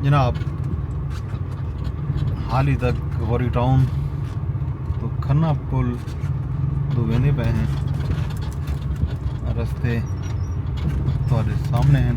जनाब हाल ही तक गौरी टाउन तो खन्ना पुल तो वेंदे पे हैं रस्ते थोड़े सामने हैं।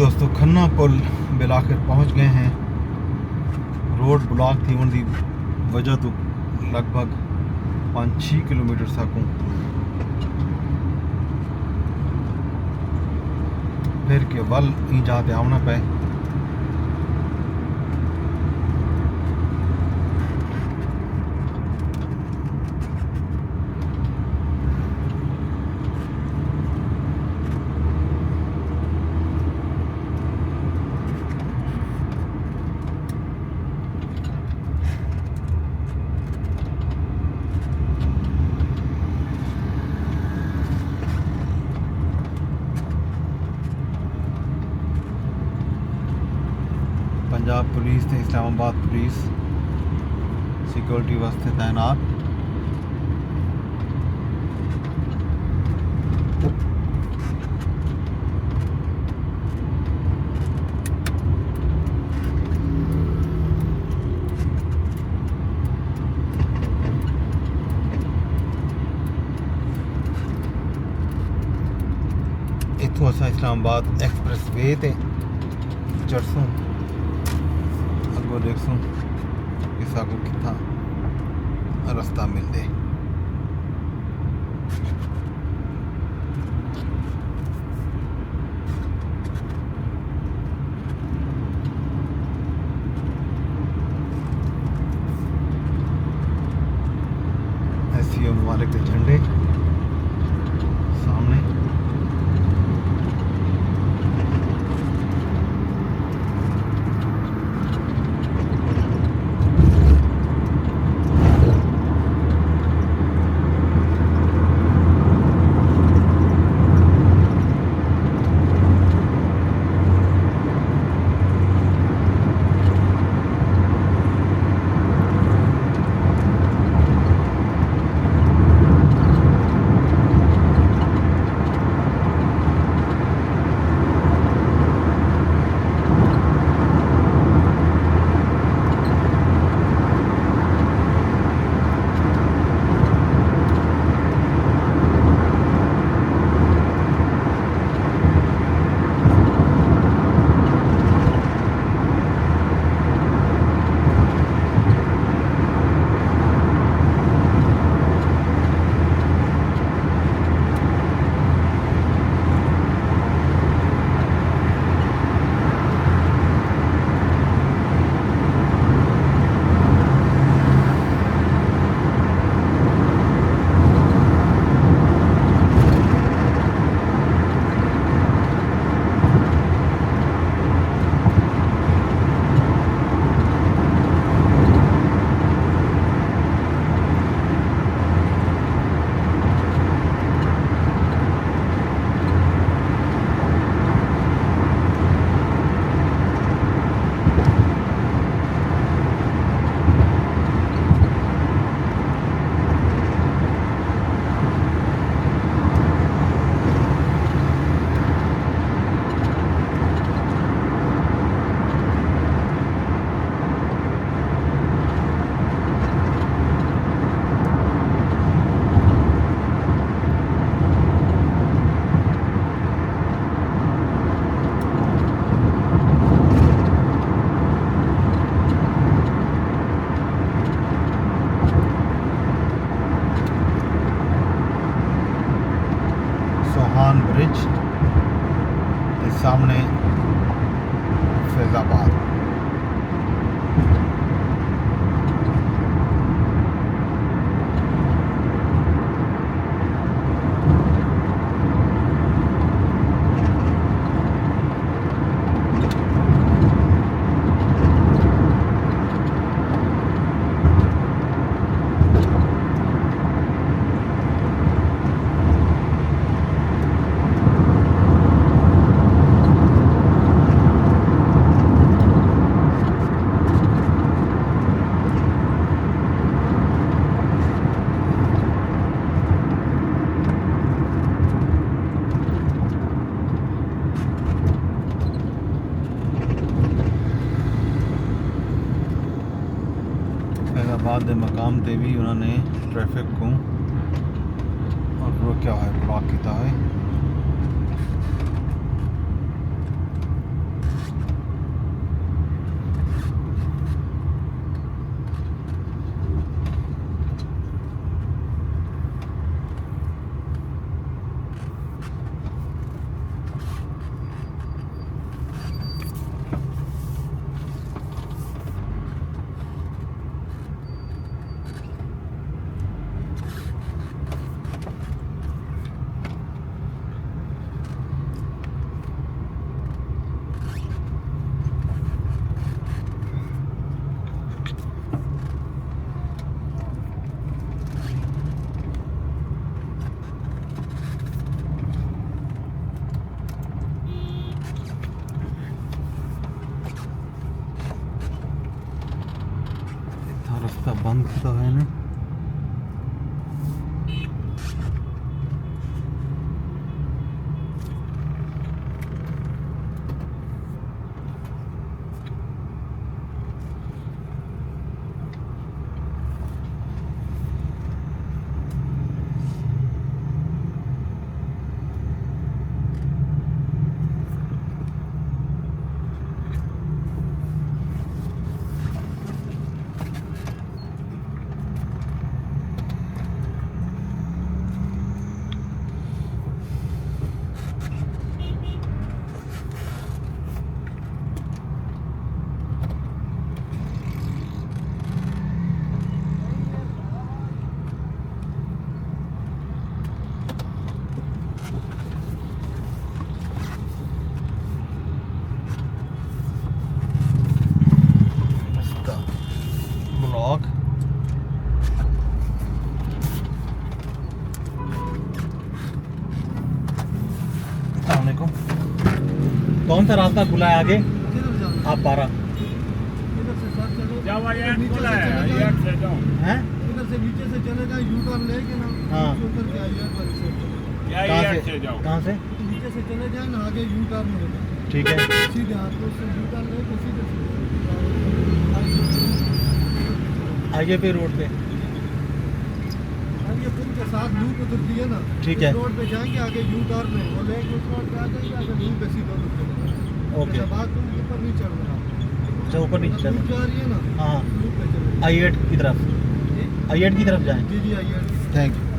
दोस्तों खन्ना पुल बिल आखिर पहुँच गए हैं। रोड ब्लॉक थी उनकी वजह तो लगभग 5-6 किलोमीटर सकूँ फिर के वल ही जाते आना पे। पंजाब पुलिस ते इस्लामाबाद पुलिस सिक्योरिटी वास्ते तैनात। इतों असा इस्लामाबाद एक्सप्रेस वे ते चढ़सूँ अगो देखसूँ कि साकू कितना रास्ता मिलते। SCO मुबारक के झंडे सामने। ब्रिज के सामने फैजाबाद। फैजाबाद के मकाम ते भी उन्होंने ट्रैफिक को और रोका है, ब्लॉक किया है। बंद तो है ना। ब्लॉक अस्सलामुअलैकुम। कौन सा रास्ता खुला है आगे? आप पारा हैं? इधर से नीचे से चले जाए, यू टर्न लेके ना, हाँ। उतर के आइए पर से। कहाँ से? नीचे से चले जाए ना, आगे यू टर्न होगा, ठीक है। सीधे हाथ को से यू टर्न लेके सीधे आगे पे रोड पे ये पुल के साथ लूप उतरती है ना, ठीक है। इस रोड पे जाएंगे, आगे यू टर्न है, वो लेके उस रोड पे आ जाएंगे, आगे लूप पे सीधा उतर के ओके। बात तुम ऊपर नहीं चढ़ रहा, अच्छा ऊपर नीचे लूप चल। जा रही है ना, हाँ लूप पे चले आई8 की तरफ, आई8 की तरफ जाएं। जी जी आइए। Thank you.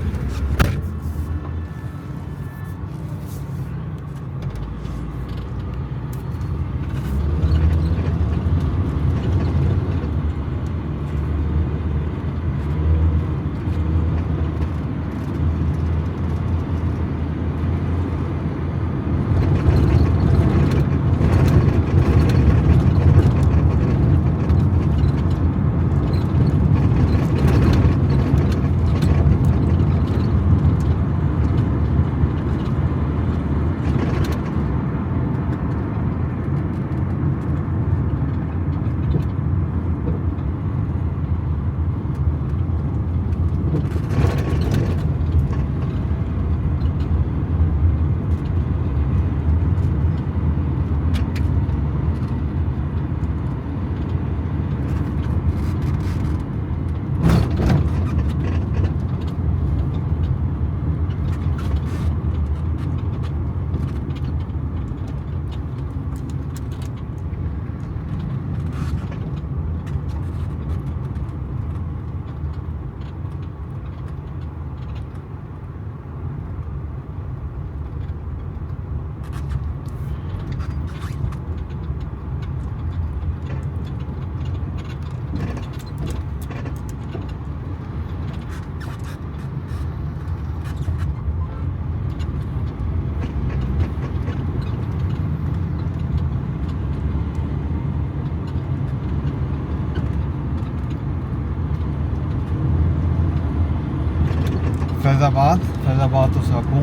फैज़ाबाद तो साकू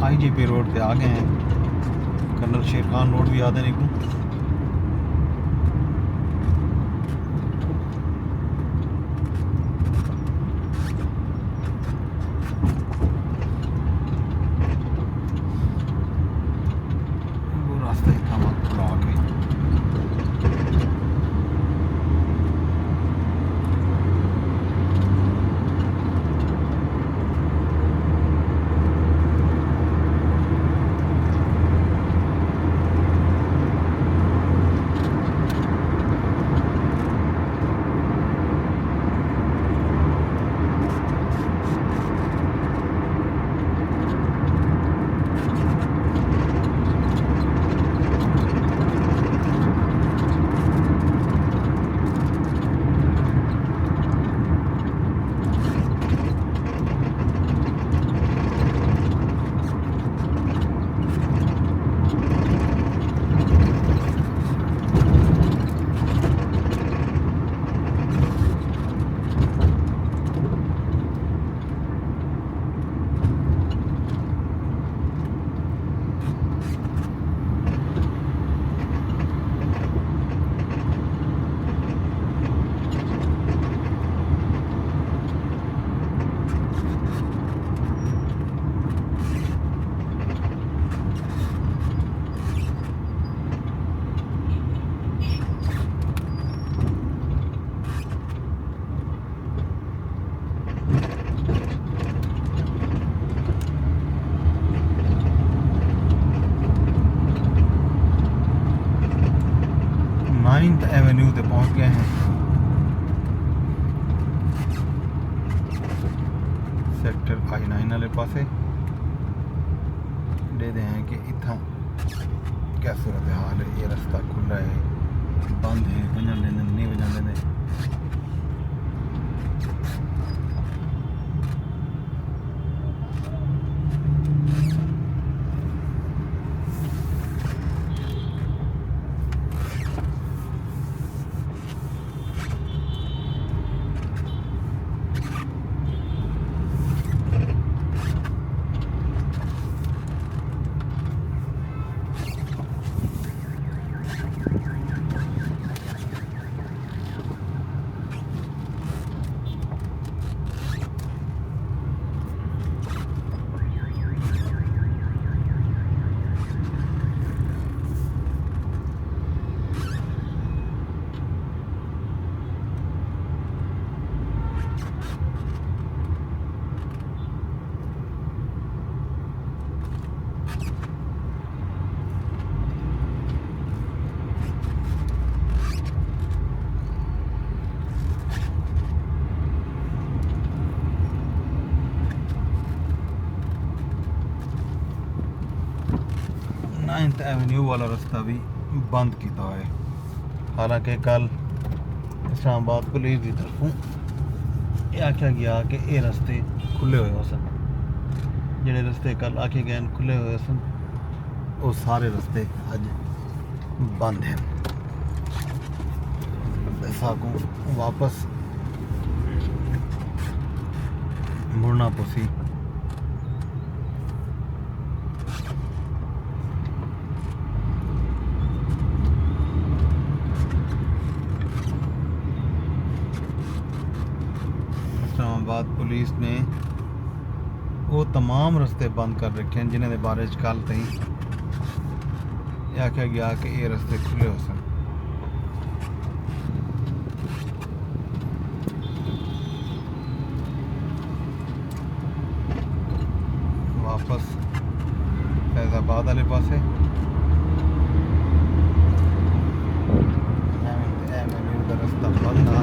IGP रोड पे आ गए हैं। कर्नल शेर खान रोड भी याद है नहीं। वो रास्ता इतना ब्लॉक है। एवेन्यू पे पहुंच गए हैं। सेक्टर I-9 वाले पासे दे दे हैं कि इतना क्या सूरत हाल है। ये रास्ता खुला है, बंद है, वजन लेने नहीं वजन लेने। नाइन्थ एवेन्यू वाला रास्ता भी बंद किया है। हालांकि कल इस्लामाबाद पुलिस की तरफों यह आख्या गया कि ये रास्ते खुले हुए सन। जेडे रास्ते कल आखे गए खुले हुए सन, वो सारे रास्ते अज बंद हैं। साकू वापस मुड़ना पुसी। इस्लामाबाद पुलिस ने वो तमाम रास्ते बंद कर रखे हैं जिन्हें बारे च कल तई आख्या गया कि ये रास्ते खुले हो सन। वापस फैजाबाद वाले पासे एवेन्यू का रास्ता बंद आ।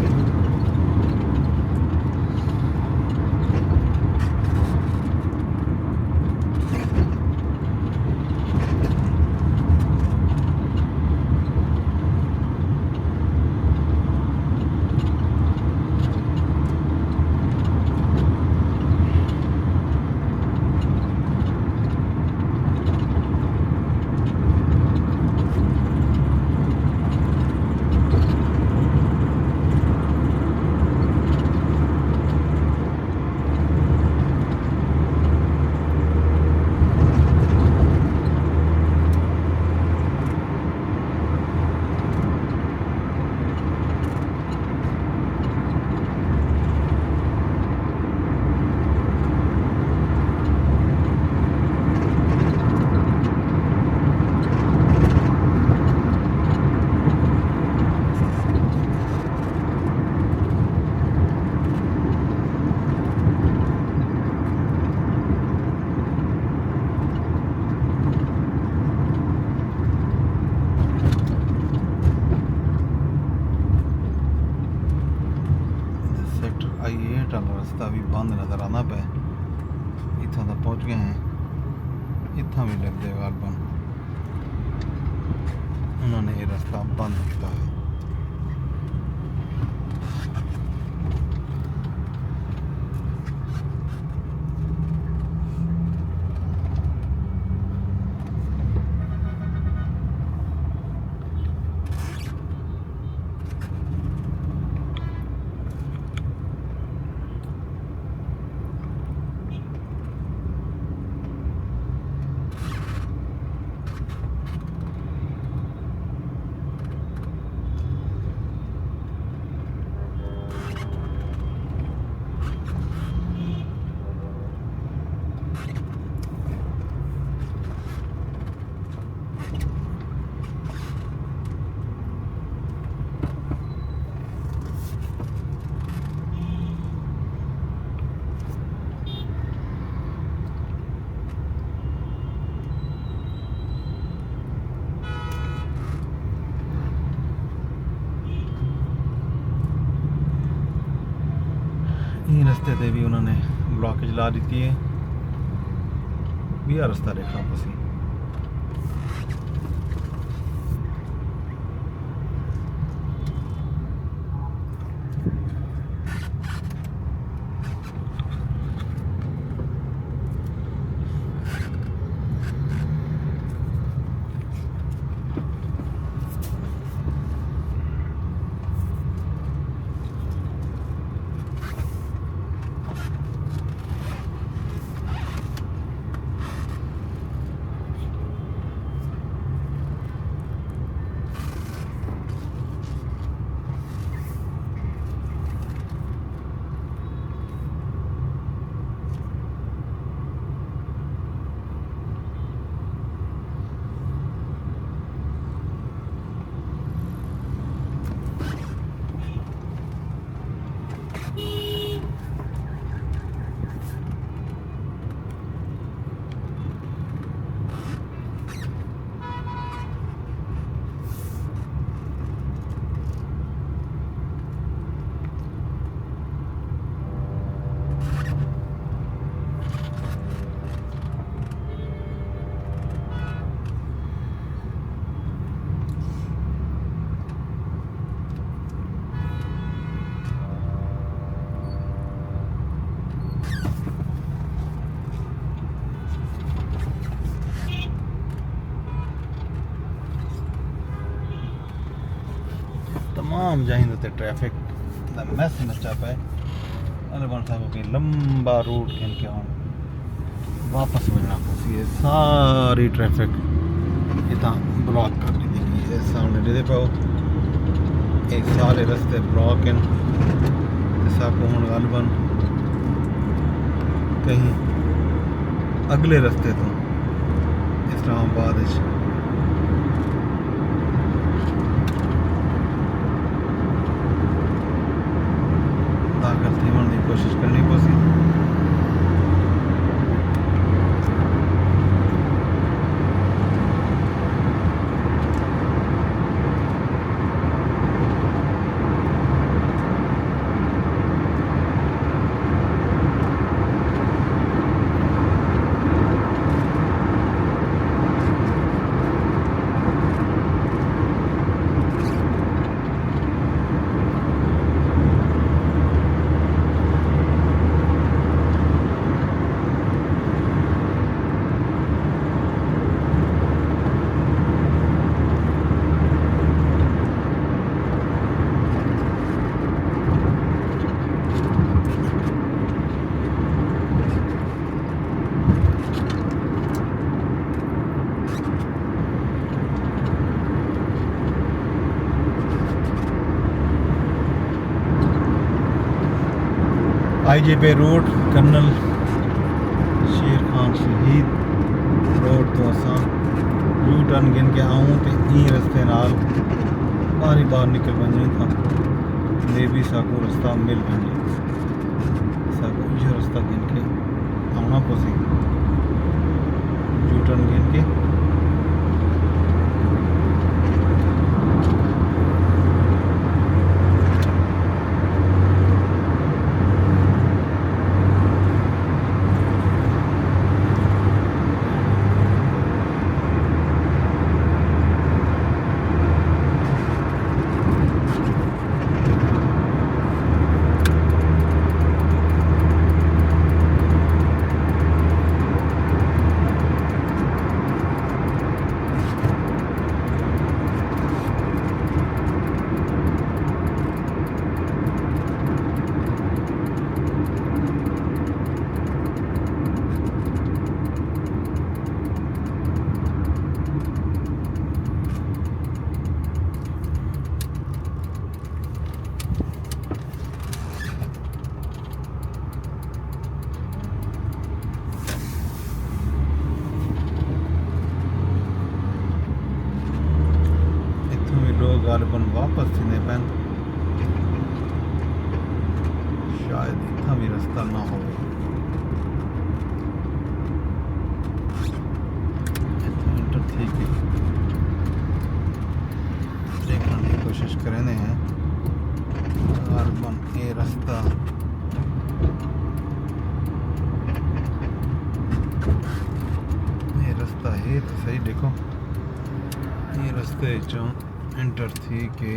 I-8 वाला रास्ता भी बंद नज़र आना पे। इतना तक पहुँच गए हैं। इतना भी लग जाएगा बंद। उन्होंने ये रास्ता बंद किया है। ये रस्ते ते भी उन्होंने ब्लॉकेज ला दी है भी रास्ता देखना पसी तमाम जाहिंद ते ट्रैफिक दा मैस मचा पे अलवन साहब की लंबा रूट के हम वापस वजना पसी है सारी ट्रैफिक इतना ब्लॉक कर दी गई है सामने दे पाओ एक सारे रास्ते ब्लॉक हैं साको हुन अलवन कहीं अगले रास्ते तो इस्लामाबाद दाखिल थी वञण जी कोशिश करनी पसी IJP रोड कर्नल शेर खान शहीद रोड तो असां यू टर्न गिन के आऊँ तो ई रस्ते नाल बारी बार निकल वञे था लेबी साको रास्ता मिल वञे साको इहो रास्ता गिन के आना पसी यू टर्न गिन के गालबन वापस थींदे पैन शायद इतना भी रास्ता ना हो इंटर थी कि देखने की कोशिश करें हैं गालबन ये रास्ता देखो ये रस्ते चो एंटर थी के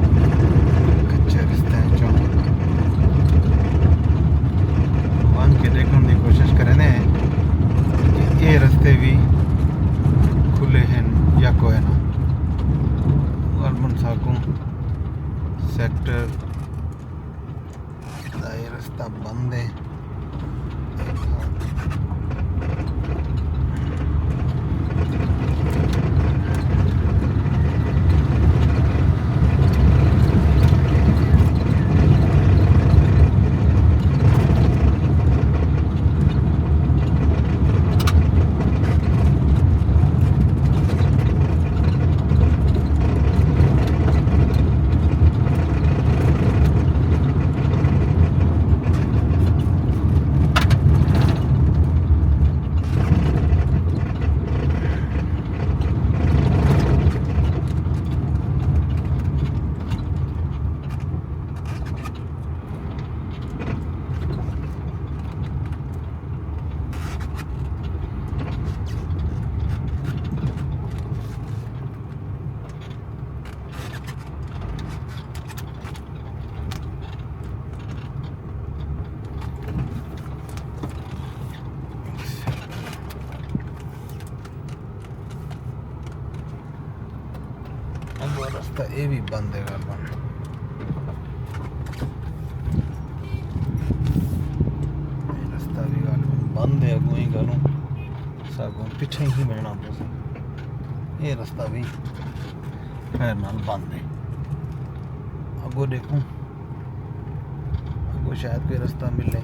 कच्चे रस्ते हैं चो बन के देखने की कोशिश करें ने ये रस्ते भी खुले हैं या कोई ना अर्बन साकू सेक्टर दा ये रास्ता बंद है अब वो रास्ता ये भी बंद है अर्बन ये रास्ता भी अर्बन बंद है अगू ही करूँ सागों पीछे ही मिलना पड़े ये रास्ता भी खैर नाल बंद है अगो देखूं अगो शायद कोई रास्ता मिले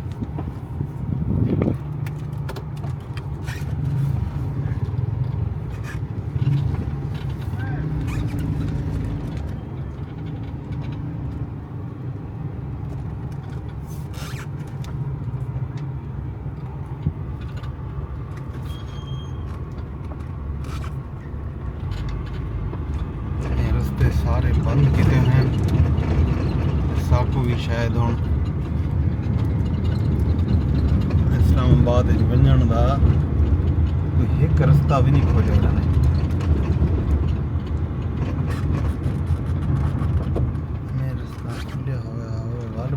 सारे बंद किते हैं साकू भी शायद हुन इस्लामाबाद वञण दा कोई एक रास्ता भी नहीं खोलिया उन्होंने रास्ता खुलिया हुआ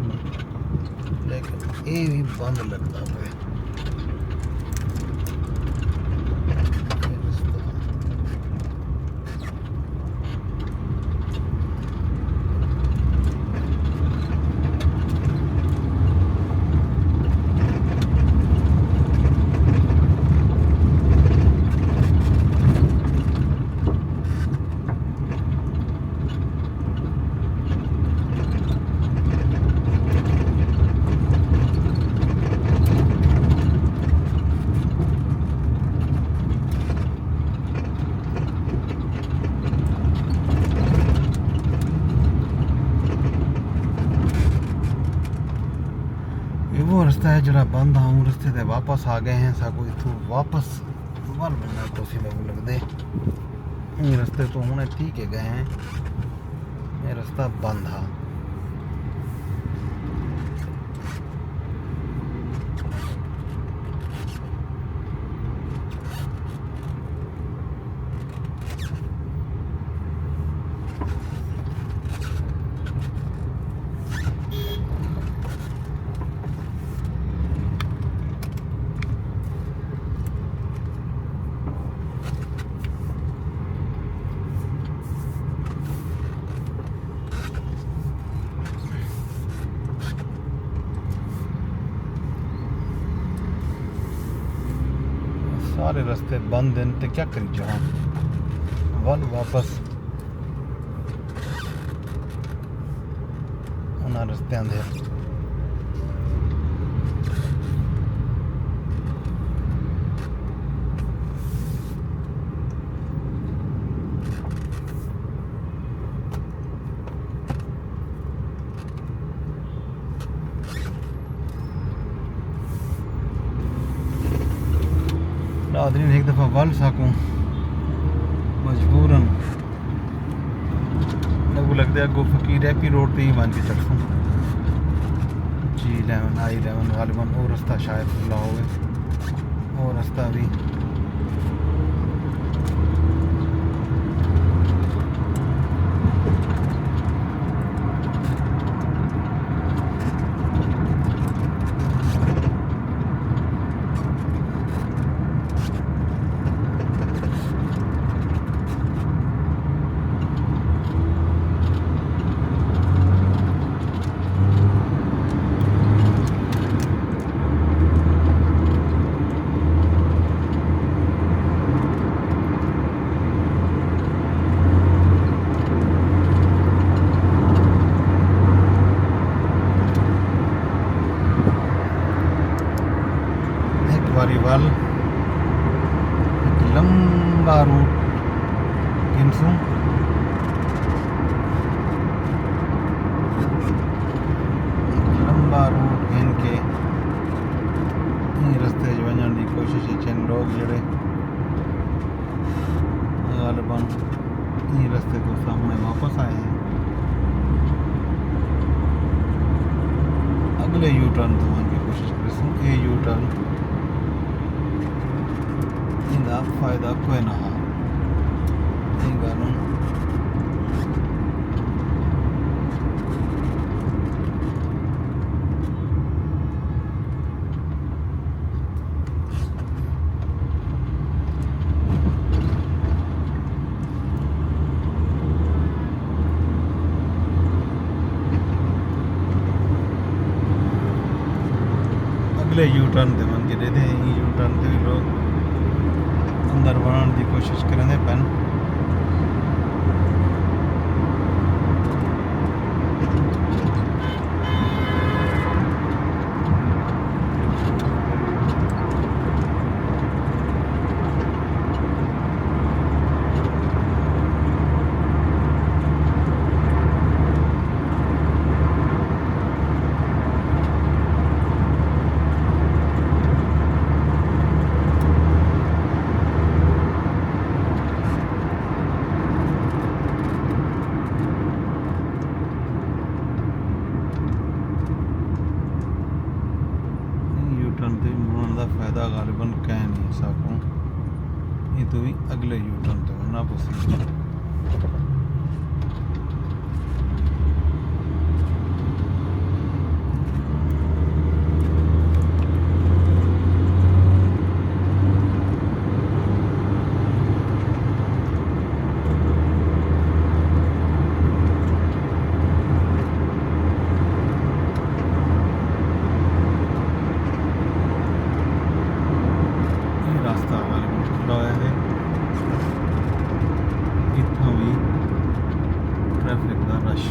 लेकिन ये भी बंद लगता है वो रास्ता है जरा बंद हाँ रास्ते से वापस आ गए हैं साको इथों वापस वन बनना तो सी लगते ये रास्ते तो हमने ठीक है गए हैं ये रास्ता बंद है सारे रास्ते बंद हैं तो क्या करी जाओ वन वापस उन्हें रस्ते दे नादरीन एक दफ़ा वल सकूँ मजबूरन लगभग लगता है गो फकीर हैप्पी रोड पे ही मान के चलूँ G11 I11 गालिबन वो रास्ता शायद खुला हो वो रास्ता भी वाल एक लंबा रूट किनसूं लंबा रूट घिन के रस्ते वञण की कोशिश चन लोग जड़े गालिबन रस्ते को सामने वापस आए हैं अगले यू टर्न थोड़न की कोशिश करें ये यू टर्न इंदा फ़ायदा कोई ना हा गानों अगले यू टर्न दे मन के दे यू टर्न ते लोग अंदर बढ़ने की कोशिश करें पैन फायदा गालिबन कह नहीं सकूँ ये तो भी अगले यू टर्न तो ना पसी ट्रैफिक का रश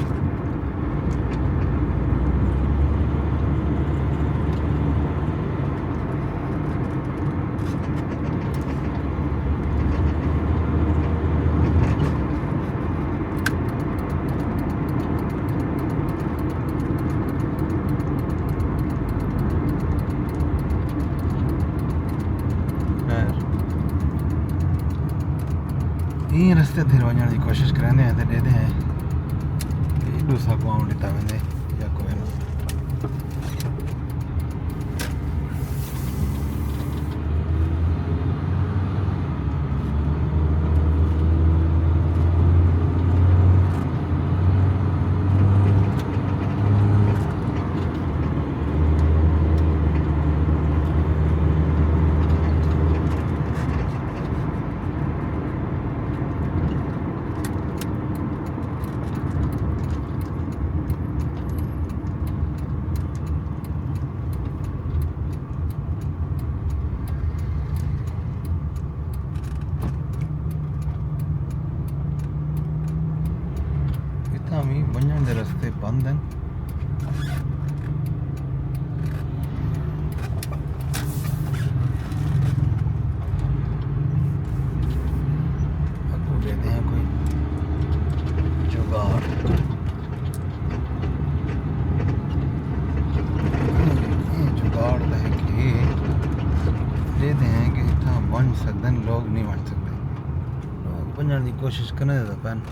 ये रस्ते थे वञण की कोशिश करेंदे हैं तो ॾेदे हैं दूसरा को आउं ॾिता वेंदे या कोई न भी वञण जे रस्ते बंद हैं अगू देते हैं कोई जुगाड़ जुगाड़ है कि देते हैं कि इतना वन नहीं बन सकते बनने की कोशिश करने देता पैन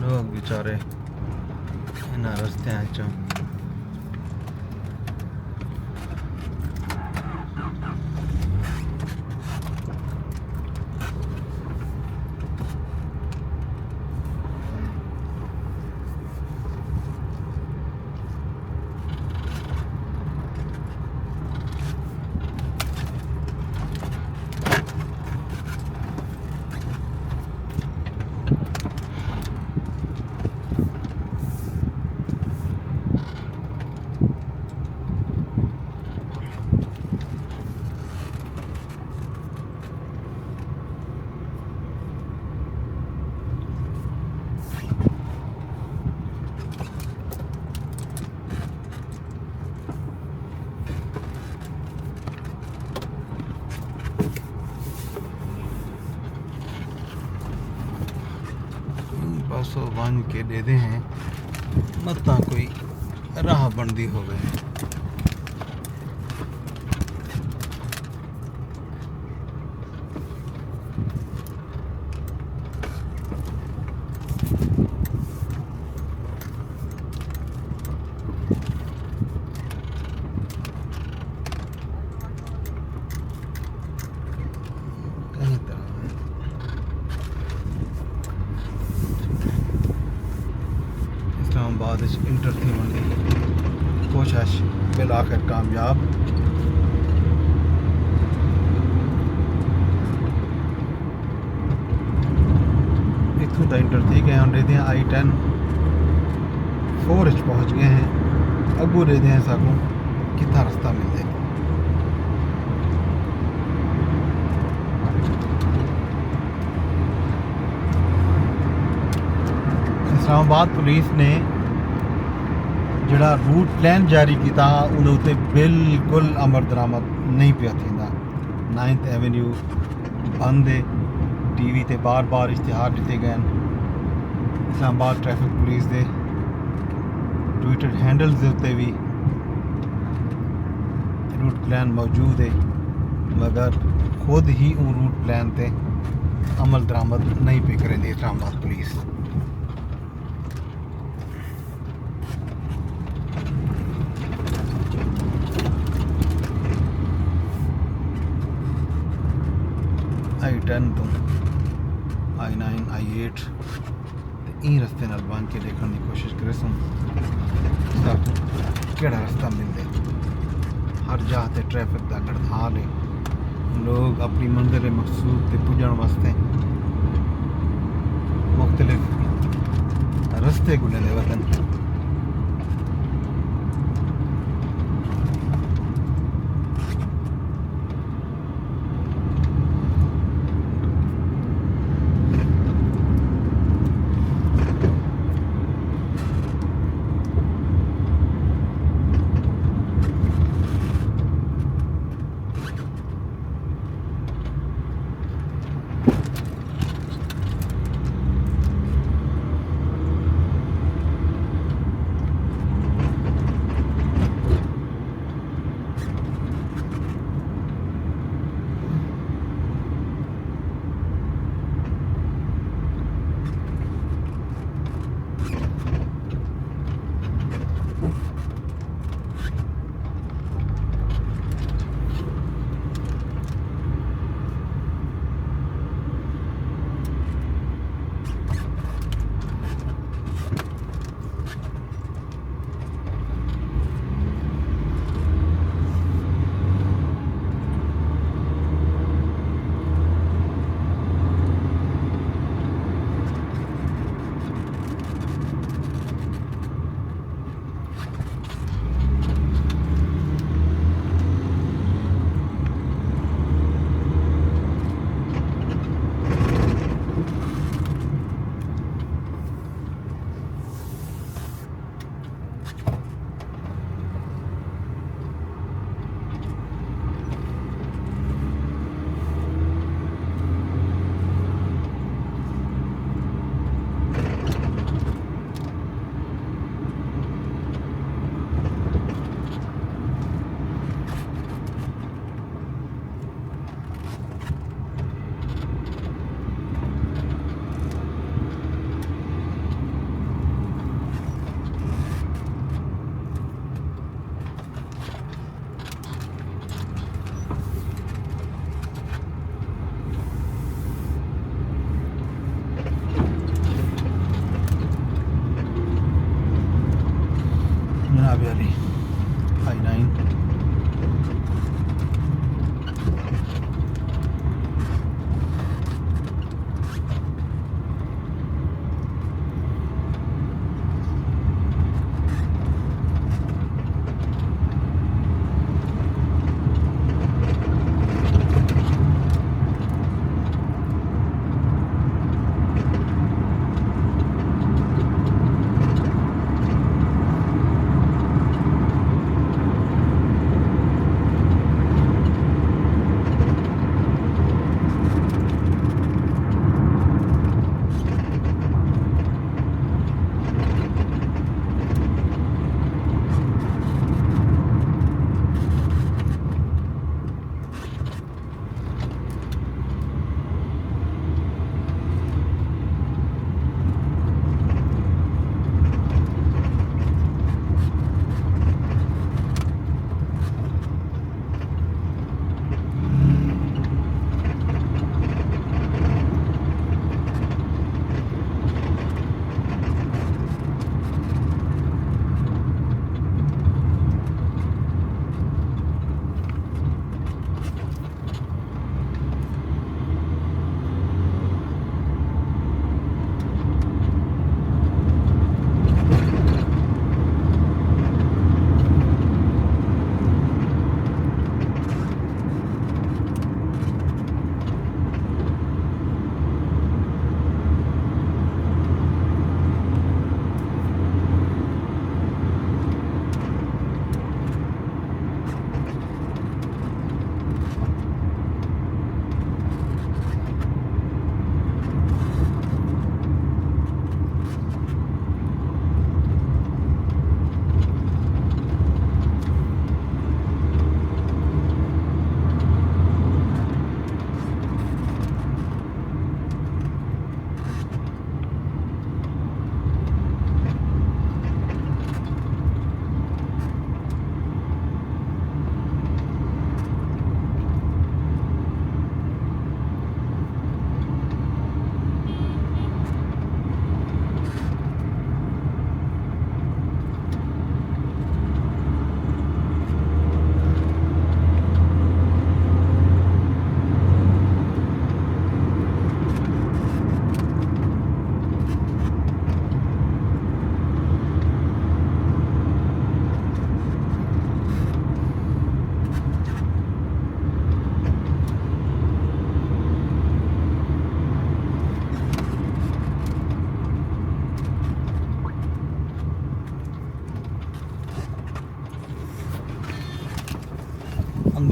लोग बेचारे इन रस्ते चो बस वन के दे दे हैं मत्ता कोई राह बनती हो गए कहीं तरह इस्लामाबाद इंटर थी मंडी कोशिश बिल आखिर कामयाब इतों का इंटर थी गए हम रहते हैं I-10 4 पहुँच गए हैं अगू रहते हैं साकू कितना रास्ता मिल जाए इस्लामाबाद पुलिस ने जड़ा रूट प्लान जारी किया उन्होंने बिल्कुल अमल दरामद नहीं पिया थींदा 9th एवेन्यू बंद है टीवी ते बार बार इश्तिहार दिते गए इस्लामाबाद ट्रैफिक पुलिस दे ट्विटर हैंडल्स दे उत्ते भी रूट प्लान मौजूद है मगर खुद ही उन रूट प्लान ते अमल दरामद नहीं पे करेंदी इस्लामाबाद पुलिस I-10 तो I-9 I-8 इन रस्ते नाल बन के देखने की कोशिश करे सुन केड़ा रास्ता मिलते हर जगह ते ट्रैफिक का गड़हाल है लोग अपनी मंजिल मकसूद ते पुजण वास्ते मुख्तलिफ रस्ते गुले वतन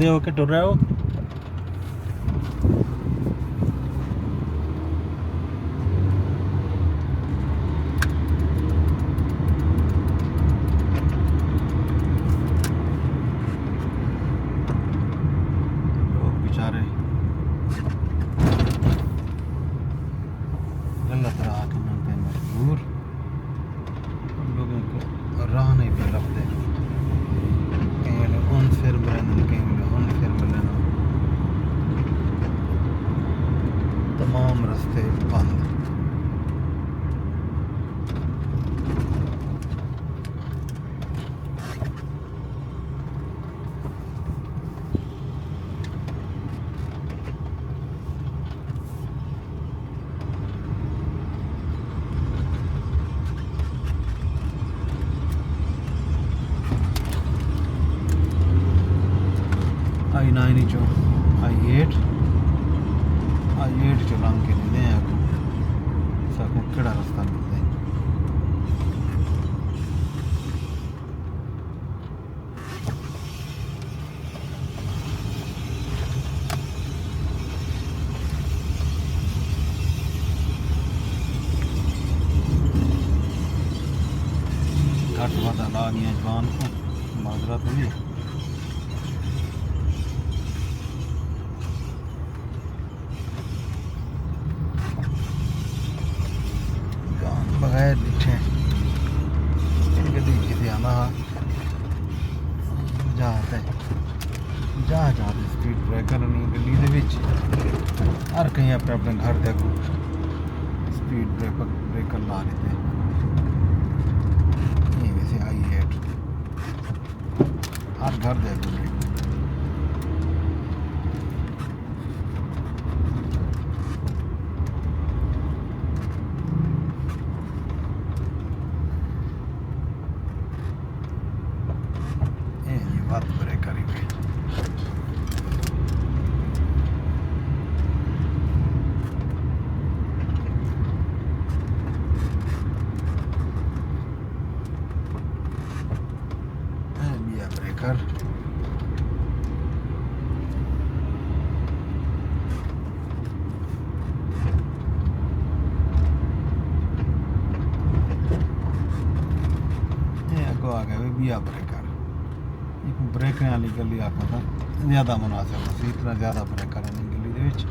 सीधे होके टुर रहे हो। लोग बेचारे गलत राह के मिलते मजबूर, उन लोगों को राह नहीं पे रखते। कहीं वाले उन फिर मिलन, कहीं वाले उन फिर मिलन, तमाम रास्ते बंद। I9 चो I8 चो लंघ के लेने आगू साकू केड़ा रास्ता मिलता है। घट वादा ला गया जवान को माजरत नहीं। बगैर लिखे गड्डी किते आना जाते जाते स्पीड ब्रेकर नहीं गड्डी दे विच हर कहीं अपने अपने घर दे अगू स्पीड ब्रेकर ला लेते। ये वैसे I8 हर घर दे अगू बात करे करेंगे। बिया ब्रेकर अगो आ गए बिया ब्रेकर। ब्रेक वाली गली आपको था ज़्यादा मुनासिब सी, इतना ज़्यादा ब्रेक नहीं गली दे विच।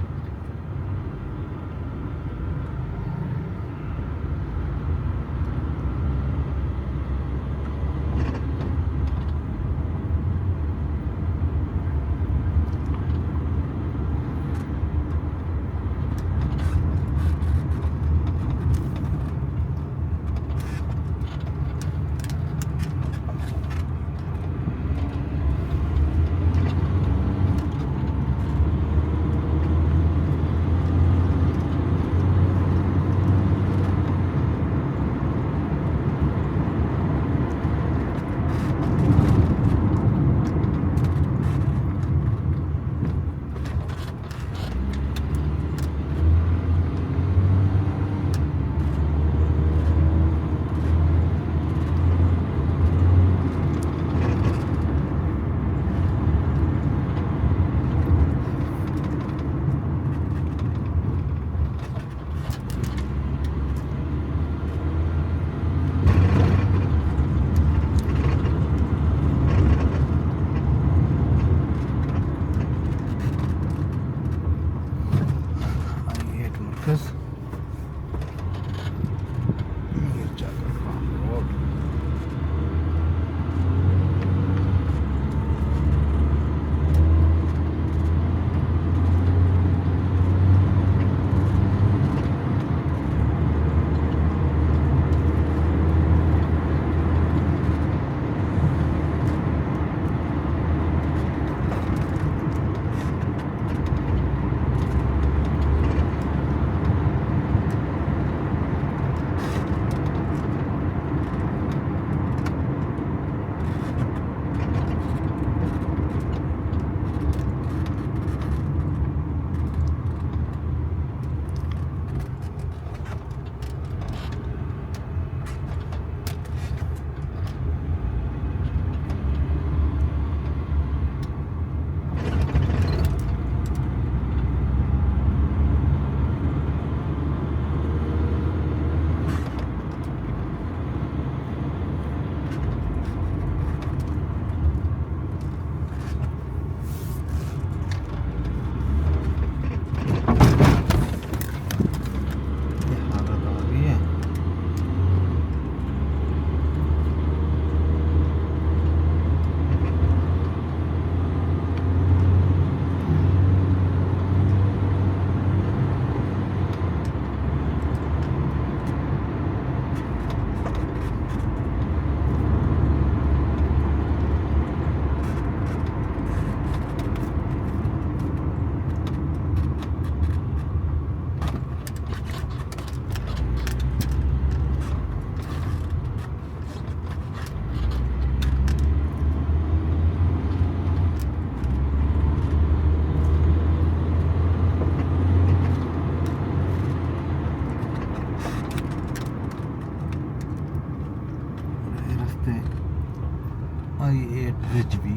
विच भी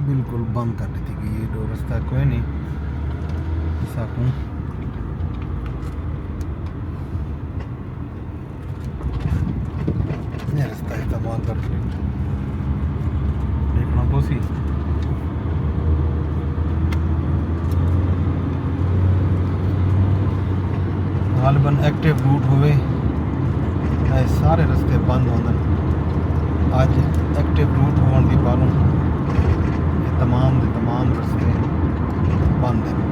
बिल्कुल बंद कर दी थी कि ये दो रास्ता कोई नहीं सकूँ। ये रास्ता इस्तेमाल कर देखना पोसी गालबन एक्टिव रूट होवे सारे रास्ते बंद होंगे। अज एक्टिव रूट होने की बालों ये तमाम के तमाम रास्ते बंद हैं।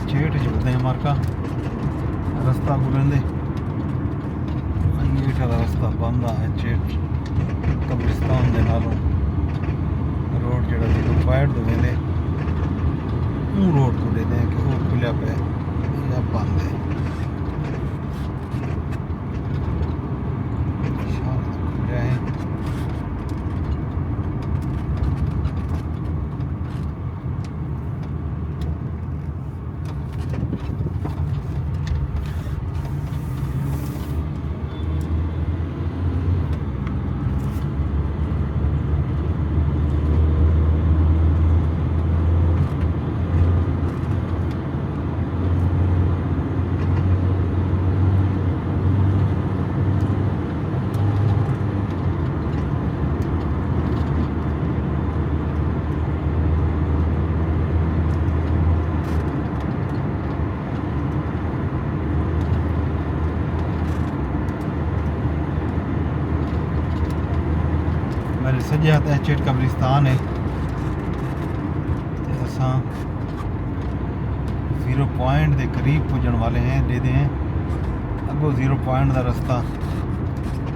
चेट चलते हैं मार्का रास्ता बुलेंदे ये रास्ता बंद है चेट कब्रिस्तान के नालों रोड जरा जी फाइट दो वेंदे रोड को दे दें कि वो खुलिया पे या बंद है। खुलिया है मेरे सजे हाथ चेट कब्रिस्तान है असा 0 पॉइंट के करीब पुजन वाले हैं दे दें अगो 0 पॉइंट का रास्ता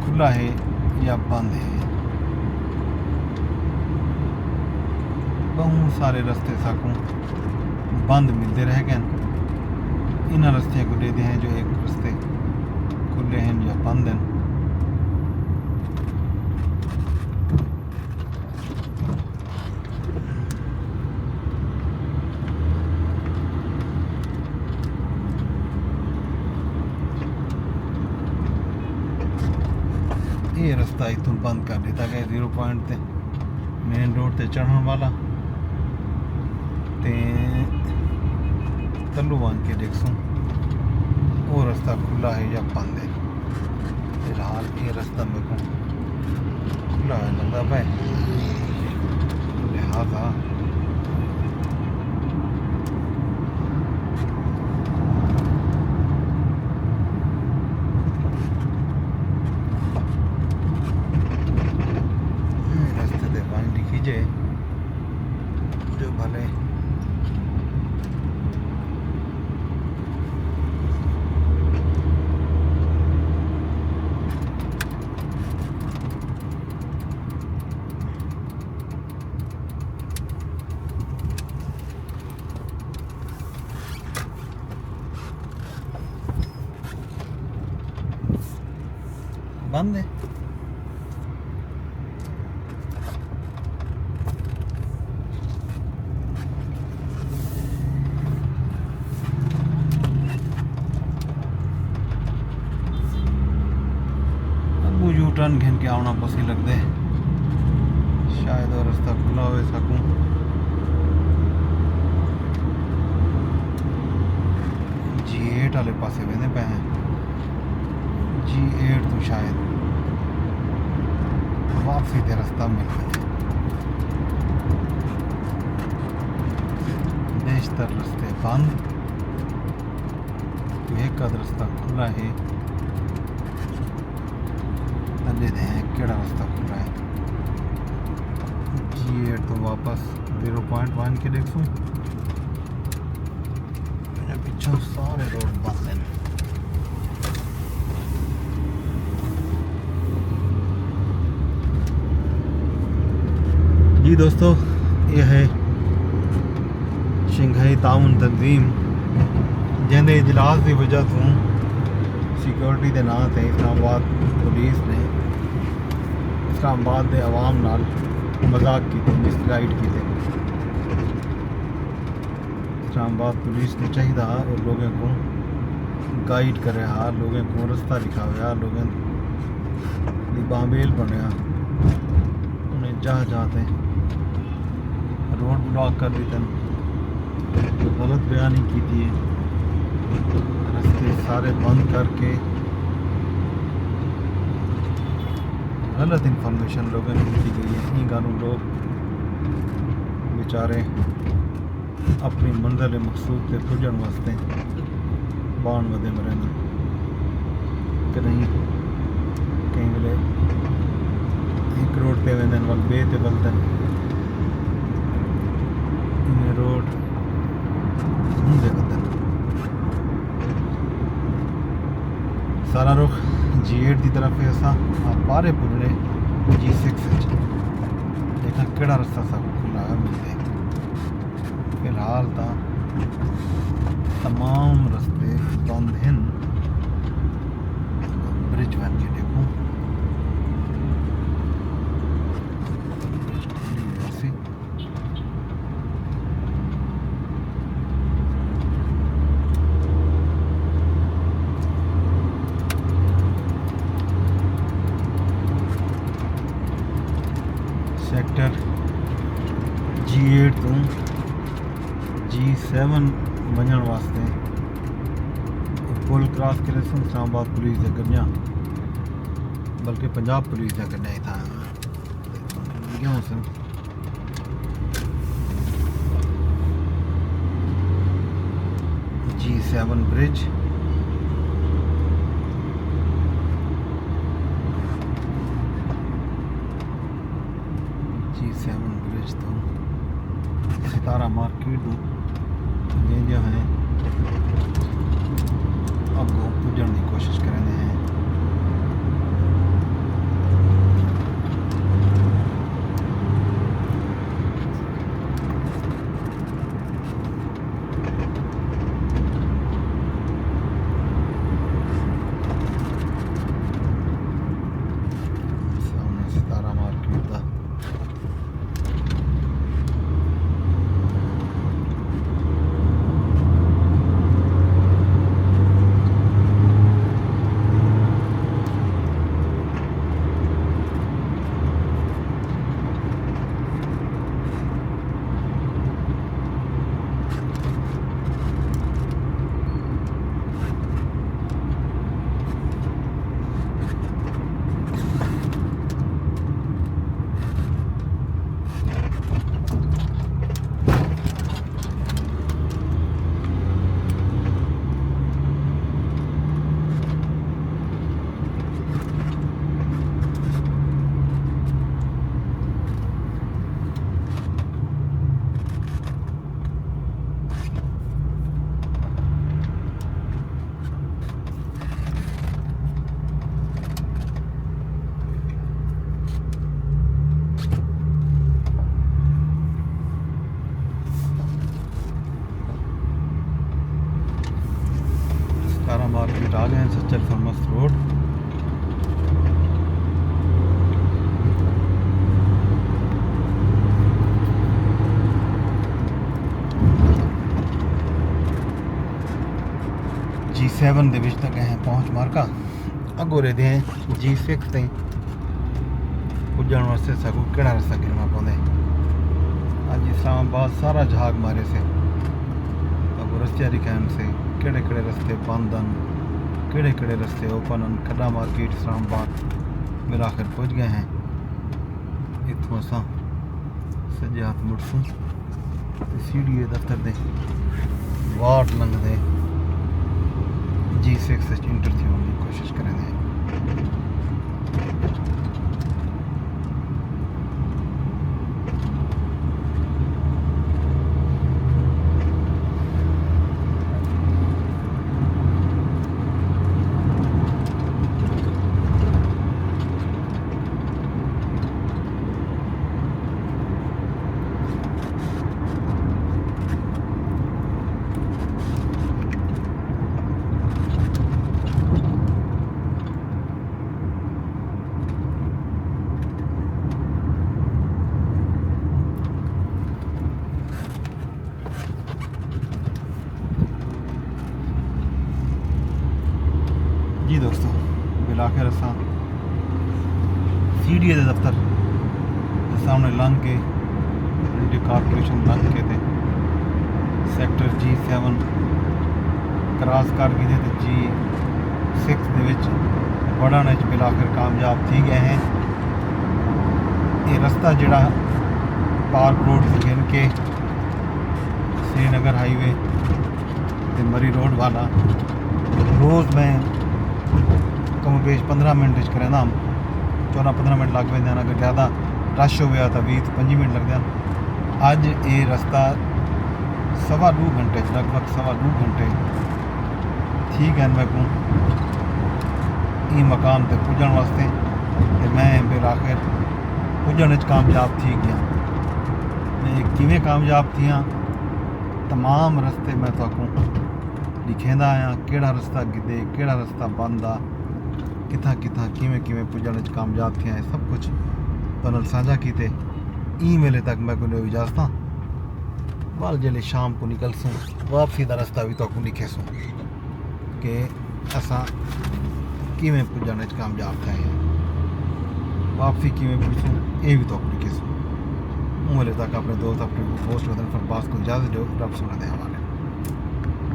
खुला है या बंद है। बहुत सारे रास्ते साकू बंद मिलते रह गए इन रास्ते को दे दें जो एक रास्ते खुले हैं या बंद हैं। ये रास्ता इतों बंद कर दिता गया 0 पॉइंट ते मेन रोड ते चढ़ने वाला ते तलू बन के देखसूँ वो रास्ता खुला है या बंद है। फिलहाल ये रास्ता मेरे को खुला है लगता भाई लिहाजा जो भले बंद है। यू टर्न घेन के आना पसी लगते शायद और रास्ता खुला हो सकूँ। G8 वाले पासे वेंदे पे हैं G8 तो शायद वापसी ते रास्ता मिल वञे बेशतर रास्ते बंद तो एक आध रास्ता खुला है अल्ले दे केड़ा रास्ता खुला है G8 तो वापस 0.1 के देखूं मेरे पीछे सारे रोड बंद हैं जी दोस्तों ये है शंघाई ताउन तंजीम जिंदे इजलास की वजह तो सिक्योरिटी के नाम से इस्लामाबाद पुलिस ने इस्लामाबाद के आवाम नाल मजाक की मिसगाइड की इस्लामाबाद पुलिस को चाहिए और लोगों को गाइड करे लोगों को रास्ता दिखावे लोगों की बामेल बनया उन्हें जहाँ जाते रोड ब्लॉक कर दी तन गलत बयानी की थी रास्ते सारे बंद करके गलत इंफॉर्मेशन लोगों को दी गई है इन कानून लोग बेचारे अपनी मंजिल मकसूद से पुजन वास्ते बाण वधे मरे ना कहीं कहीं वेले एक रोड पे वेंदन वक्त बे ते बलदन रोड घूमते बदन सारा रुख G8 की तरफ है असा आप पारे पुजने G6 देखा केड़ा रास्ता सब खुला मिलते फिलहाल तो तमाम रास्ते बंद हैं ब्रिज बन के देखूं सेक्टर G8 तो G7 वजन वास्ते पुल क्रॉस करे इस्लामाबाद पुलिस के कन्या बल्कि पंजाब पुलिस के कन्या ही था क्यों से G7 ब्रिज G7 ब्रिज तो सितारा मार्केट ये जो है अब पुजन की कोशिश करेंगे हैं सामने सितारा मार्केट था मार्केट आ गए हैं सच्चल फरमस रोड G7 ਦੇ ਵਿੱਚ ਤੱਕ ਹੈ ਪਹੁੰਚ ਮਾਰਕਾ ਅੱਗੋਂ ਰਹਦੇ हैं G6 ਤੇ ਪੁੱਜਣ ਵਾਸਤੇ ਸਾਨੂੰ ਕਿਹੜਾ ਰਸਤਾ ਕਿਰਮਾ ਪਾਉਂਦੇ ਅੱਜ इस्लामाबाद सारा झाग मारे से अब रस्ते कहन से ਕਿਹੜੇ ਕਿਹੜੇ ਰਸਤੇ ਬੰਦ ਹਨ, ਕਿਹੜੇ ਕਿਹੜੇ ਰਸਤੇ ਓਪਨ ਹਨ। ਖੱਡਾ ਮਾਰਕੀਟ ਇਸਲਾਮਾबाद मेरा आखिर पहुँच गए हैं। इतों असा सज्जे हाथ मुड़सूँ CDA दफ्तर दे वार्ड लंघते G6 इंटर थी होने की कोशिश करें। जी दोस्तों, बिलाखिर असा CDA के दफ्तर के सामने लंघ के इंडी कारपोरेशन लंघ के थे सैक्टर G7 क्रॉस कर गए थे G6 दे विच वड़न विच बिलाखिर कामयाब थी गए हैं। ये रास्ता जिहड़ा पार्क रोड से गिन के श्रीनगर हाईवे ते मरी रोड वाला रोज़ मैं कम बेश 15 मिनट करें 14-15 मिनट लग पैंदे। अगर ज़्यादा रश हो गया तो 20-25 मिनट लगते हैं। अज ये रस्ता 2.25 घंटे लगभग 2.25 घंटे ठीक है मैं को ई मकाम तक पुजन वास्ते ते मैं फिर आखिर पुजन कामयाब थी गया। मैं किवें कामयाब थियां तमाम रस्ते मैं तो लिखेंदा आया केड़ा रस्ता गिदे केड़ा रस्ता बंद आ किथा किथा किवें किवें पुजण कामयाब थियां सब कुछ तुहानू साझा कीते। मेले तक मैं को इजाजत बाल जेले शाम को निकलसूँ वापसी का रास्ता भी तो लिखेसूँ कि असा किवें पुजण कामयाब थे वापसी किवें पुजसूँ ये भी तो लिखेसूँ। मेले तक अपने दोस्त अपने पोस्ट वतन फरबास को इजाज़त दो। रब सुना दे हवाला।